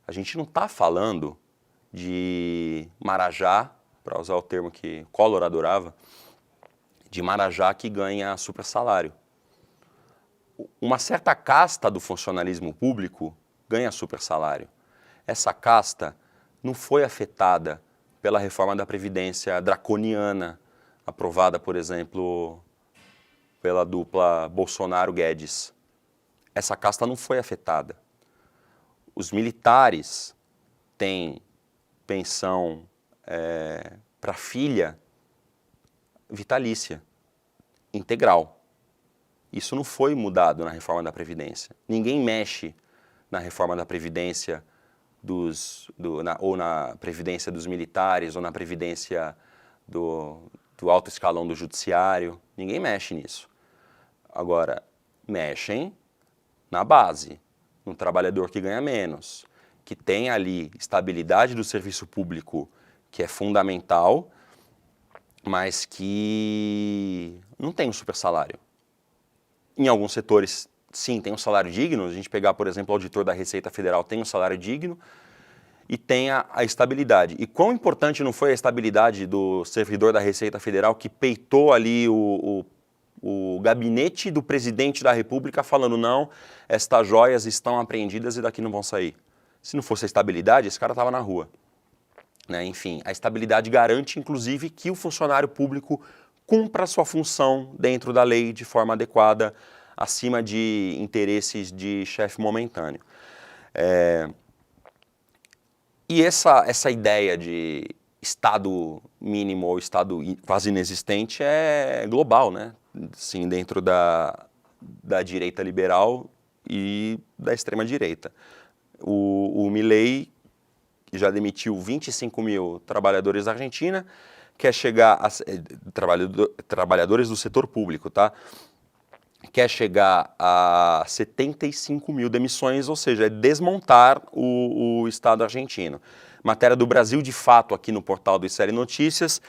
A gente não está falando de marajá, para usar o termo que Collor adorava, de marajá que ganha super salário. Uma certa casta do funcionalismo público ganha super salário. Essa casta não foi afetada pela reforma da Previdência draconiana, aprovada, por exemplo, pela dupla Bolsonaro-Guedes. Essa casta não foi afetada. Os militares têm pensão para filha vitalícia, integral. Isso não foi mudado na reforma da Previdência. Ninguém mexe na reforma da Previdência ou na previdência dos militares, ou na previdência do alto escalão do judiciário. Ninguém mexe nisso. Agora, mexem na base, no trabalhador que ganha menos, que tem ali estabilidade do serviço público, que é fundamental, mas que não tem um super salário. Em alguns setores, sim, tem um salário digno. A gente pegar, por exemplo, o auditor da Receita Federal tem um salário digno e tem a estabilidade. E quão importante não foi a estabilidade do servidor da Receita Federal que peitou ali o gabinete do presidente da República falando, não, estas joias estão apreendidas e daqui não vão sair. Se não fosse a estabilidade, esse cara estava na rua. Né? Enfim, a estabilidade garante, inclusive, que o funcionário público cumpra a sua função dentro da lei de forma adequada, acima de interesses de chefe momentâneo. E essa ideia de Estado mínimo ou Estado quase inexistente é global, né? Sim, dentro da direita liberal e da extrema-direita. O Milei, que já demitiu 25 mil trabalhadores da Argentina, quer chegar a trabalhadores do setor público, tá? Quer chegar a 75 mil demissões, ou seja, é desmontar o Estado argentino. Matéria do Brasil de Fato aqui no portal do ICL Notícias.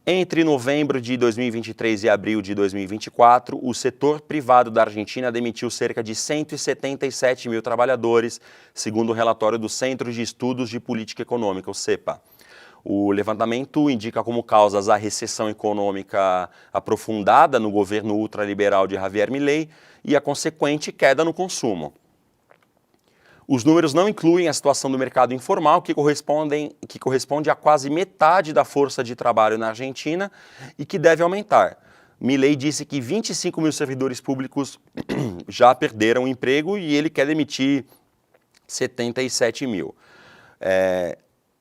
Entre novembro de 2023 e abril de 2024, o setor privado da Argentina demitiu cerca de 177 mil trabalhadores, segundo o relatório do Centro de Estudos de Política Econômica, o CEPA. O levantamento indica como causas a recessão econômica aprofundada no governo ultraliberal de Javier Milei e a consequente queda no consumo. Os números não incluem a situação do mercado informal, que corresponde a quase metade da força de trabalho na Argentina e que deve aumentar. Milei disse que 25 mil servidores públicos já perderam o emprego e ele quer demitir 77 mil.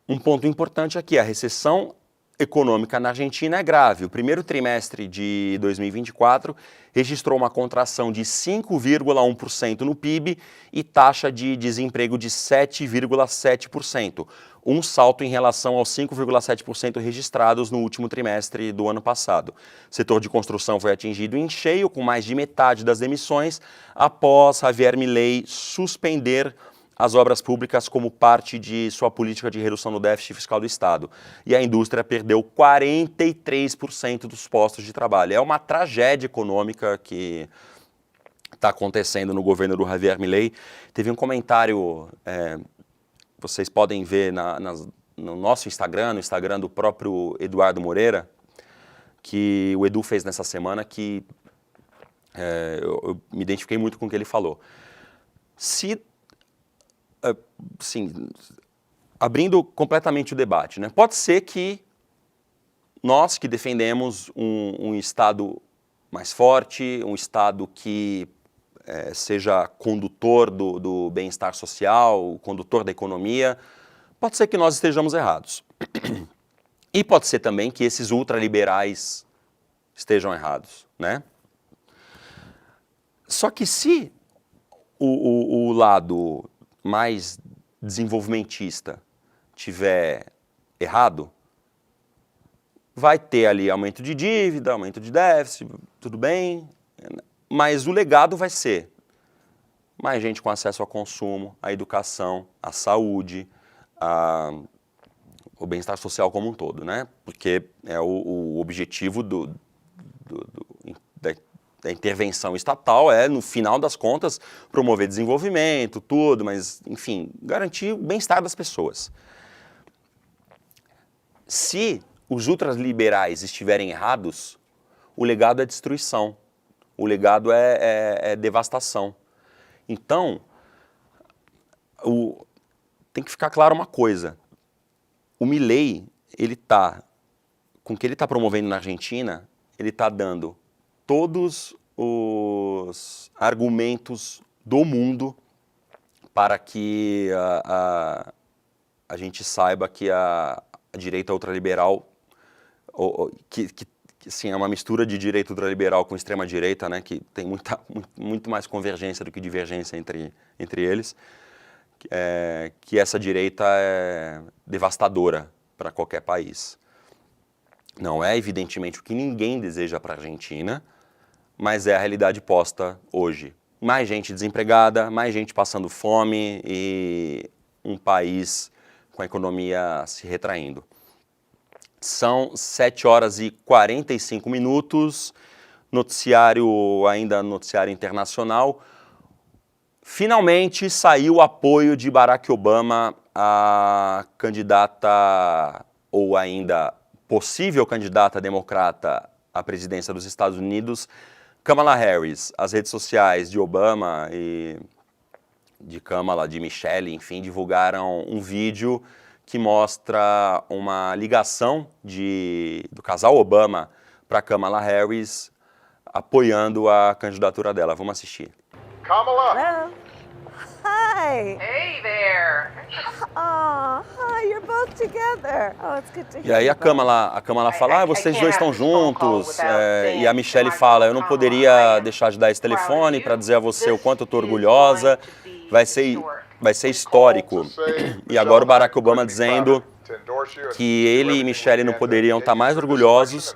Um ponto importante aqui, a recessão econômica na Argentina é grave. O primeiro trimestre de 2024 registrou uma contração de 5,1% no PIB e taxa de desemprego de 7,7%, um salto em relação aos 5,7% registrados no último trimestre do ano passado. O setor de construção foi atingido em cheio, com mais de metade das demissões, após Javier Milei suspender as obras públicas como parte de sua política de redução do déficit fiscal do Estado. E a indústria perdeu 43% dos postos de trabalho. É uma tragédia econômica que está acontecendo no governo do Javier Milei. Teve um comentário, vocês podem ver no nosso Instagram, no Instagram do próprio Eduardo Moreira, que o Edu fez nessa semana, que eu me identifiquei muito com o que ele falou. Sim, abrindo completamente o debate, né? Pode ser que nós que defendemos um Estado mais forte, um Estado que seja condutor do bem-estar social, condutor da economia, pode ser que nós estejamos errados. E pode ser também que esses ultraliberais estejam errados, né? Só que se o lado mais desenvolvimentista tiver errado, vai ter ali aumento de dívida, aumento de déficit, tudo bem, mas o legado vai ser mais gente com acesso ao consumo, à educação, à saúde, o bem-estar social como um todo, né? Porque é o objetivo da intervenção estatal no final das contas, promover desenvolvimento, tudo, mas, enfim, garantir o bem-estar das pessoas. Se os ultraliberais estiverem errados, o legado é destruição, o legado é devastação. Então, tem que ficar claro uma coisa, o Milei, com o que ele está promovendo na Argentina, ele está dando todos os argumentos do mundo para que a gente saiba que a direita ultraliberal, que assim, é uma mistura de direita ultraliberal com extrema-direita, né, que tem muito mais convergência do que divergência entre eles, que essa direita é devastadora para qualquer país. Não é, evidentemente, o que ninguém deseja para a Argentina, mas é a realidade posta hoje. Mais gente desempregada, mais gente passando fome e um país com a economia se retraindo. São 7h45, noticiário internacional. Finalmente saiu o apoio de Barack Obama à candidata, ou ainda possível candidata democrata à presidência dos Estados Unidos, Kamala Harris. As redes sociais de Obama e de Kamala, de Michelle, enfim, divulgaram um vídeo que mostra uma ligação do casal Obama para Kamala Harris, apoiando a candidatura dela. Vamos assistir. Kamala! Hello. Hi. Hey there. Oh, hi. You're both together. Oh, it's good to hear. E aí a Kamala fala, vocês dois estão juntos, e a Michelle fala, eu não poderia deixar de dar esse telefone para dizer a você o quanto eu estou orgulhosa, vai ser histórico. E agora o Barack Obama dizendo que ele e Michelle não poderiam estar mais orgulhosos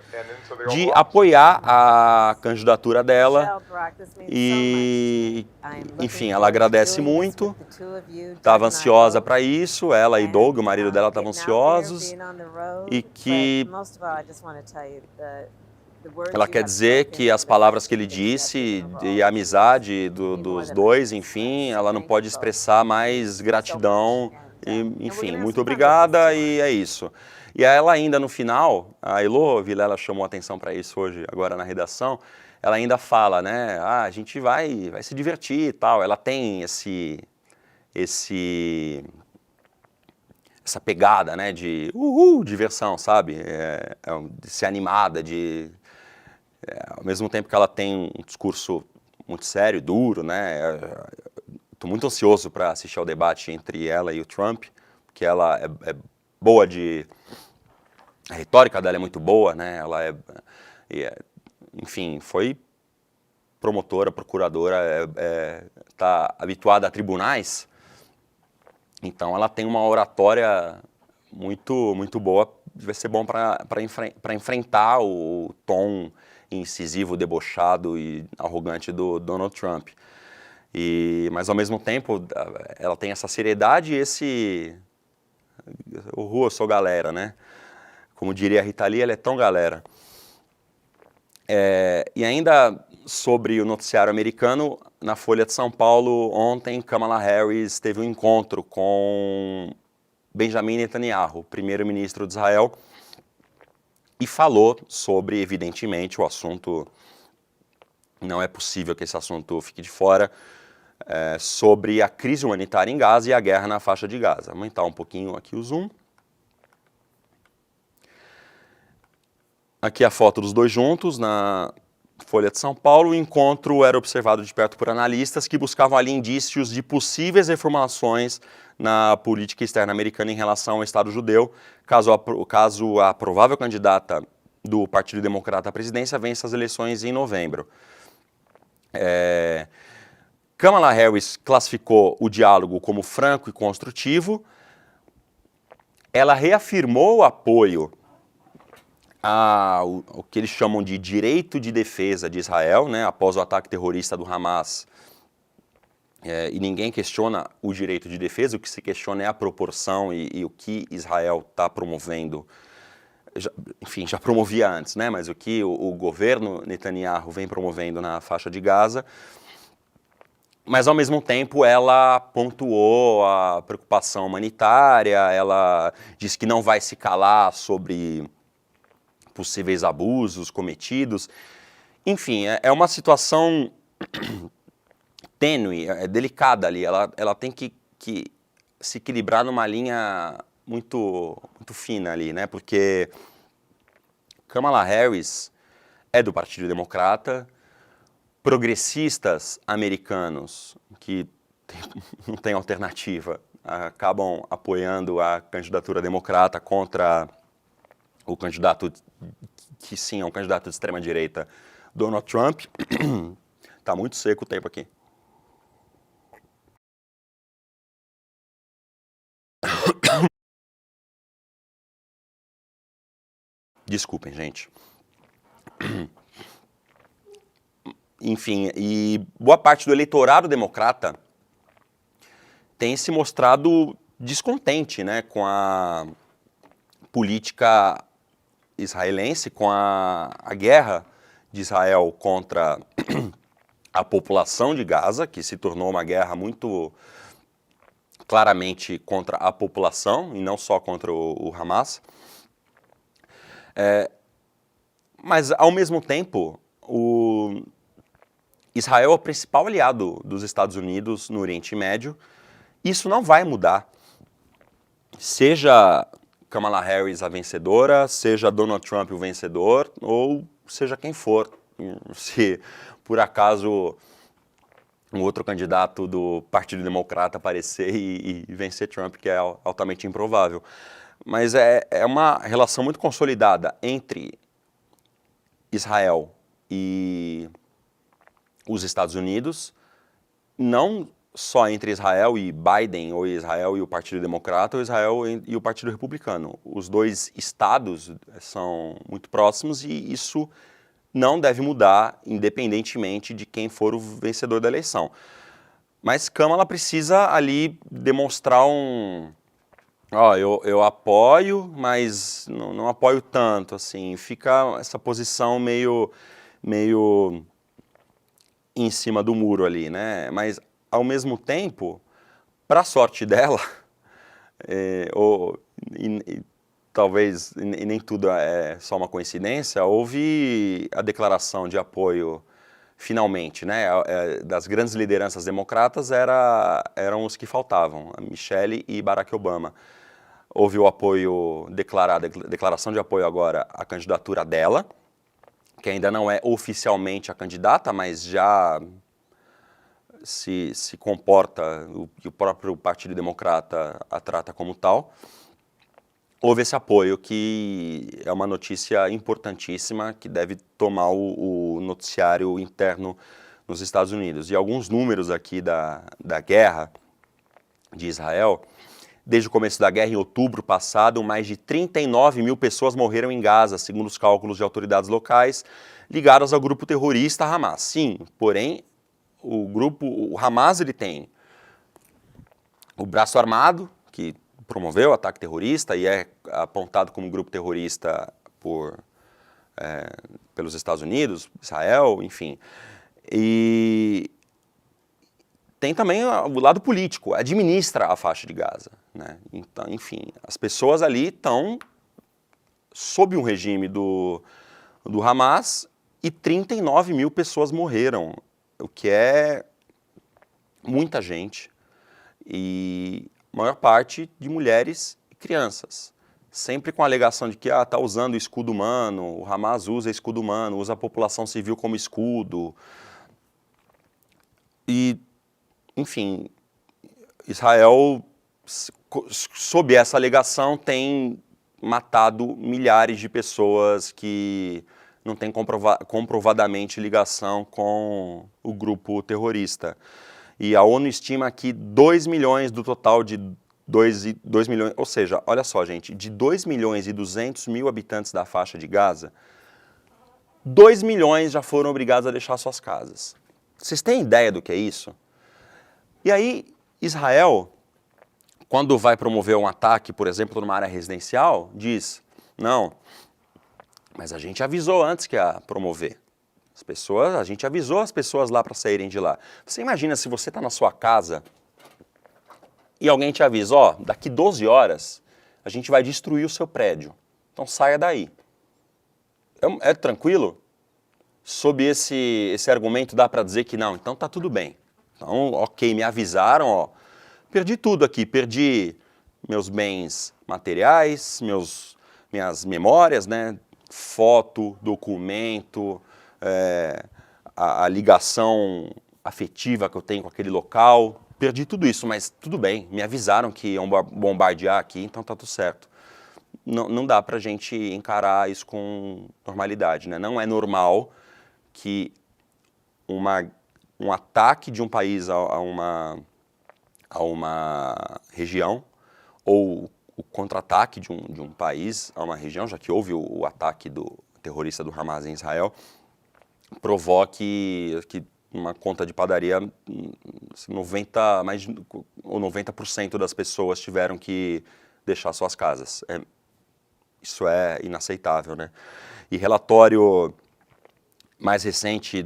de apoiar a candidatura dela e, enfim, ela agradece muito, estava ansiosa para isso, ela e Doug, o marido dela, estavam ansiosos e que ela quer dizer que as palavras que ele disse e a amizade dos dois, enfim, ela não pode expressar mais gratidão. E, enfim, muito obrigada e é isso. E ela ainda no final, a Elo Vilela chamou a atenção para isso hoje, agora na redação, ela ainda fala, né, a gente vai se divertir e tal. Ela tem essa pegada, né, de diversão, sabe? De ser animada, ao mesmo tempo que ela tem um discurso muito sério, duro, né? Estou muito ansioso para assistir ao debate entre ela e o Trump, porque ela é boa a retórica dela é muito boa, né? Ela enfim, foi promotora, procuradora, está habituada a tribunais, então ela tem uma oratória muito boa, vai ser bom para enfrentar o tom incisivo, debochado e arrogante do Donald Trump. Mas ao mesmo tempo ela tem essa seriedade e esse eu sou galera, né? Como diria a Rita Lee, ela é tão galera. E ainda sobre o noticiário americano, na Folha de São Paulo, ontem Kamala Harris teve um encontro com Benjamin Netanyahu, primeiro-ministro de Israel, e falou sobre, evidentemente, o assunto, não é possível que esse assunto fique de fora, sobre a crise humanitária em Gaza e a guerra na faixa de Gaza. Vou aumentar um pouquinho aqui o zoom. Aqui a foto dos dois juntos na Folha de São Paulo. O encontro era observado de perto por analistas que buscavam ali indícios de possíveis reformulações na política externa americana em relação ao Estado judeu, caso a provável candidata do Partido Democrata à presidência vença as eleições em novembro. Kamala Harris classificou o diálogo como franco e construtivo. Ela reafirmou o apoio ao que eles chamam de direito de defesa de Israel, né, após o ataque terrorista do Hamas. E ninguém questiona o direito de defesa, o que se questiona é a proporção e o que Israel está promovendo. Enfim, já promovia antes, né, mas o que o governo Netanyahu vem promovendo na faixa de Gaza. Mas, ao mesmo tempo, ela pontuou a preocupação humanitária, ela disse que não vai se calar sobre possíveis abusos cometidos. Enfim, é uma situação tênue, delicada ali. Ela tem que se equilibrar numa linha muito fina ali, né? Porque Kamala Harris é do Partido Democrata, progressistas americanos que não têm alternativa acabam apoiando a candidatura democrata contra o candidato que sim é um candidato de extrema-direita, Donald Trump. Está muito seco o tempo aqui. Desculpem, gente. Enfim, e boa parte do eleitorado democrata tem se mostrado descontente, né, com a política israelense, com a guerra de Israel contra a população de Gaza, que se tornou uma guerra muito claramente contra a população e não só contra o Hamas. Mas, ao mesmo tempo, Israel é o principal aliado dos Estados Unidos no Oriente Médio. Isso não vai mudar. Seja Kamala Harris a vencedora, seja Donald Trump o vencedor, ou seja quem for. Se, por acaso, um outro candidato do Partido Democrata aparecer e vencer Trump, que é altamente improvável. Mas é uma relação muito consolidada entre Israel e os Estados Unidos, não só entre Israel e Biden, ou Israel e o Partido Democrata, ou Israel e o Partido Republicano. Os dois estados são muito próximos e isso não deve mudar, independentemente de quem for o vencedor da eleição. Mas Kamala precisa ali demonstrar eu apoio, mas não apoio tanto, assim, fica essa posição meio em cima do muro ali, né? Mas, ao mesmo tempo, para a sorte dela, talvez nem tudo é só uma coincidência, houve a declaração de apoio, finalmente, né? Das grandes lideranças democratas eram os que faltavam, a Michelle e Barack Obama. Houve o apoio declaração de apoio agora à candidatura dela, que ainda não é oficialmente a candidata, mas já se comporta, e o próprio Partido Democrata a trata como tal. Houve esse apoio, que é uma notícia importantíssima, que deve tomar o noticiário interno nos Estados Unidos. E alguns números aqui da guerra de Israel. Desde o começo da guerra, em outubro passado, mais de 39 mil pessoas morreram em Gaza, segundo os cálculos de autoridades locais, ligadas ao grupo terrorista Hamas. Sim, porém, o Hamas ele tem o braço armado, que promoveu o ataque terrorista e é apontado como grupo terrorista pelos Estados Unidos, Israel, enfim. E tem também o lado político, administra a faixa de Gaza, né? Então, enfim, as pessoas ali estão sob um regime do Hamas e 39 mil pessoas morreram, o que é muita gente, e a maior parte de mulheres e crianças. Sempre com a alegação de que está usando escudo humano, o Hamas usa escudo humano, usa a população civil como escudo. E, enfim, Israel, sob essa alegação, tem matado milhares de pessoas que não têm comprovadamente ligação com o grupo terrorista. E a ONU estima que 2 milhões do total de 2 milhões, ou seja, olha só, gente, de 2 milhões e 200 mil habitantes da faixa de Gaza, 2 milhões já foram obrigados a deixar suas casas. Vocês têm ideia do que é isso? E aí, Israel, quando vai promover um ataque, por exemplo, numa área residencial, diz, não, mas a gente avisou antes que ia promover. A gente avisou as pessoas lá para saírem de lá. Você imagina se você está na sua casa e alguém te avisa, daqui 12 horas a gente vai destruir o seu prédio. Então saia daí. É tranquilo? Sob esse argumento dá para dizer que não, então tá tudo bem. Então, ok, me avisaram, perdi tudo aqui, perdi meus bens materiais, minhas memórias, né? Foto, documento, a ligação afetiva que eu tenho com aquele local. Perdi tudo isso, mas tudo bem, me avisaram que iam bombardear aqui, então tá tudo certo. Não dá pra gente encarar isso com normalidade, né? Não é normal que um ataque de um país a uma região, ou o contra-ataque de um país a uma região, já que houve o ataque do terrorista do Hamas em Israel, provoque que uma conta de padaria, 90% das pessoas tiveram que deixar suas casas. Isso é inaceitável, né? E relatório mais recente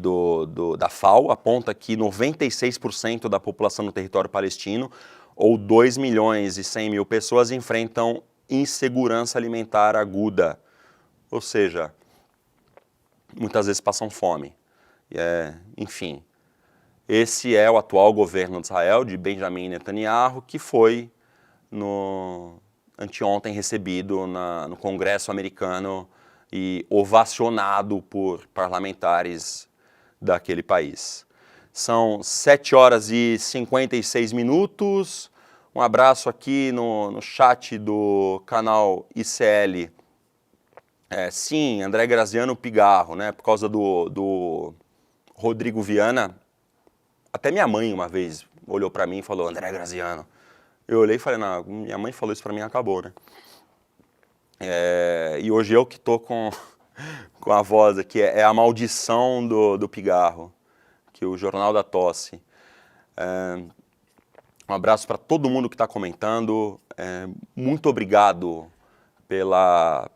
da FAO aponta que 96% da população no território palestino, ou 2.100.000 pessoas, enfrentam insegurança alimentar aguda. Ou seja, muitas vezes passam fome. Enfim, esse é o atual governo de Israel, de Benjamin Netanyahu, que foi anteontem recebido no Congresso americano e ovacionado por parlamentares daquele país. São 7h56. Um abraço aqui no chat do canal ICL. Sim, André Graziano Pigarro, né? Por causa do Rodrigo Viana. Até minha mãe uma vez olhou para mim e falou, André Graziano. Eu olhei e falei, não, minha mãe falou isso para mim, acabou, né? E hoje eu que tô com a voz aqui, é a maldição do Pigarro, que o Jornal da Tosse. Um abraço para todo mundo que está comentando, muito obrigado pela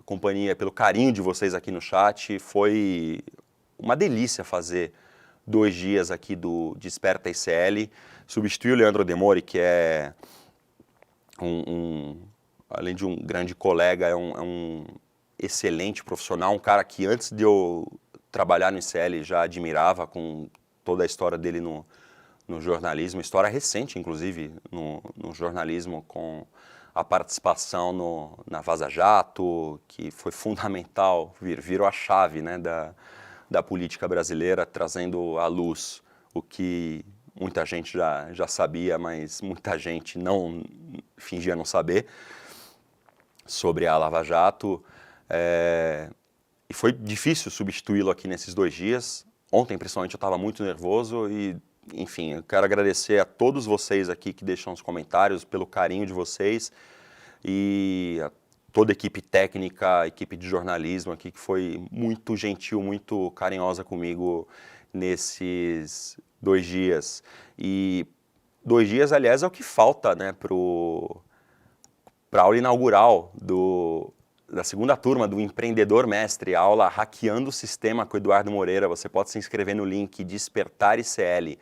companhia, pelo carinho de vocês aqui no chat. Foi uma delícia fazer 2 dias aqui do Desperta ICL. Substitui o Leandro Demore, que é além de um grande colega, é um excelente profissional, um cara que antes de eu trabalhar no ICL já admirava, com toda a história dele no jornalismo, história recente, inclusive, no jornalismo, com a participação na Vaza Jato, que foi fundamental, virou a chave, né, da política brasileira, trazendo à luz o que muita gente já sabia, mas muita gente não fingia não saber, sobre a Lava Jato. E foi difícil substituí-lo aqui nesses 2 dias. Ontem, principalmente, eu estava muito nervoso e, enfim, eu quero agradecer a todos vocês aqui que deixam os comentários, pelo carinho de vocês, e a toda a equipe técnica, a equipe de jornalismo aqui, que foi muito gentil, muito carinhosa comigo nesses 2 dias. E 2 dias, aliás, é o que falta, né, para a aula inaugural da segunda turma do Empreendedor Mestre, a aula Hackeando o Sistema com o Eduardo Moreira. Você pode se inscrever no link despertaricl.com.br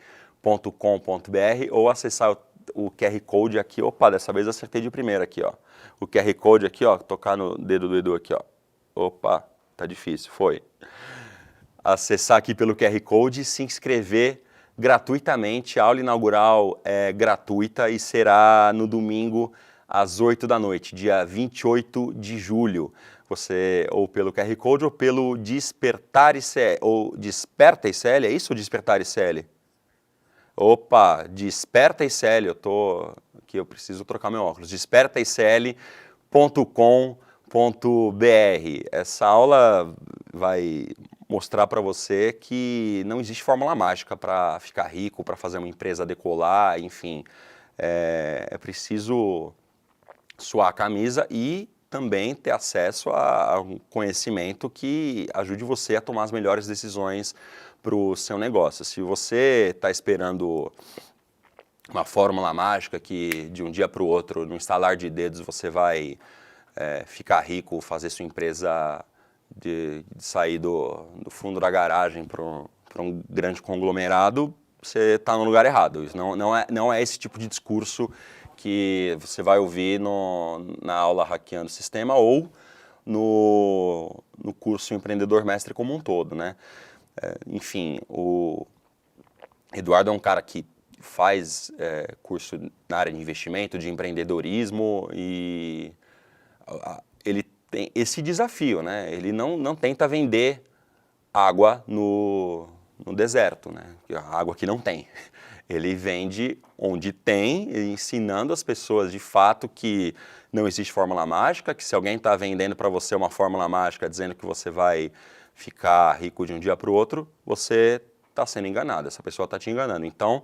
ou acessar o QR Code aqui. Opa, dessa vez eu acertei de primeira aqui, ó. O QR Code aqui, ó, tocar no dedo do Edu aqui, ó. Opa, tá difícil, foi. Acessar aqui pelo QR Code e se inscrever gratuitamente. A aula inaugural é gratuita e será no domingo às 8 da noite, dia 28 de julho. Você, ou pelo QR Code, ou pelo Despertar ICL, ou Desperta ICL, é isso ou Despertar ICL? Opa, Desperta ICL, eu preciso trocar meu óculos, despertaicl.com.br. Essa aula vai mostrar para você que não existe fórmula mágica para ficar rico, para fazer uma empresa decolar, enfim. É preciso suar a camisa e também ter acesso a um conhecimento que ajude você a tomar as melhores decisões para o seu negócio. Se você está esperando uma fórmula mágica que de um dia para o outro, no estalar de dedos, você vai ficar rico, fazer sua empresa de sair do fundo da garagem para um grande conglomerado, você está no lugar errado. Isso não é esse tipo de discurso que você vai ouvir na aula Hackeando o Sistema ou no curso Empreendedor Mestre como um todo, né? Enfim, o Eduardo é um cara que faz curso na área de investimento, de empreendedorismo, e ele tem esse desafio, né? Ele não tenta vender água no deserto, né? A água que não tem. Ele vende onde tem, ensinando as pessoas de fato que não existe fórmula mágica, que se alguém está vendendo para você uma fórmula mágica dizendo que você vai ficar rico de um dia para o outro, você está sendo enganado, essa pessoa está te enganando. Então,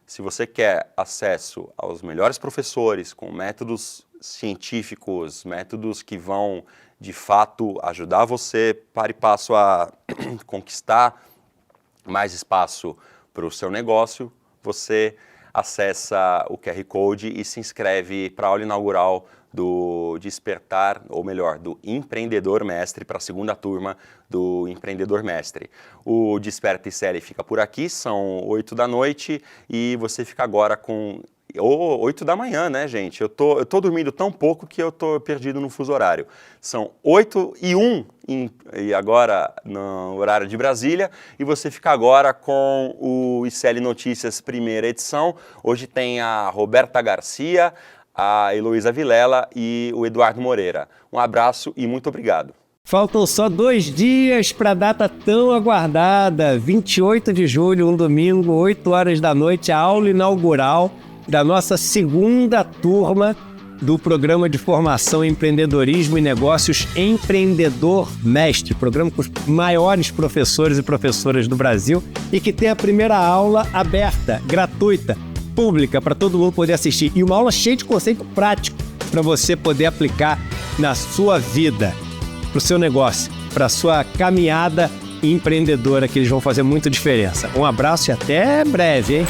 se você quer acesso aos melhores professores, com métodos científicos, métodos que vão, de fato, ajudar você para e passo a conquistar mais espaço para o seu negócio, você acessa o QR Code e se inscreve para a aula inaugural do Despertar, ou melhor, do Empreendedor Mestre, para a segunda turma do Empreendedor Mestre. O Desperta ICL fica por aqui, são 8 da noite e você fica agora com... Ou 8 da manhã, né, gente? Eu tô dormindo tão pouco que eu tô perdido no fuso horário. São 8h01 e agora no horário de Brasília, e você fica agora com o ICL Notícias primeira edição. Hoje tem a Roberta Garcia, a Heloísa Vilela e o Eduardo Moreira. Um abraço e muito obrigado. Faltam só 2 dias para a data tão aguardada, 28 de julho, um domingo, 8 horas da noite, a aula inaugural da nossa segunda turma do Programa de Formação em Empreendedorismo e Negócios Empreendedor Mestre, programa com os maiores professores e professoras do Brasil e que tem a primeira aula aberta, gratuita, pública, para todo mundo poder assistir. E uma aula cheia de conceito prático para você poder aplicar na sua vida, para o seu negócio, para a sua caminhada empreendedora, que eles vão fazer muita diferença. Um abraço e até breve, hein?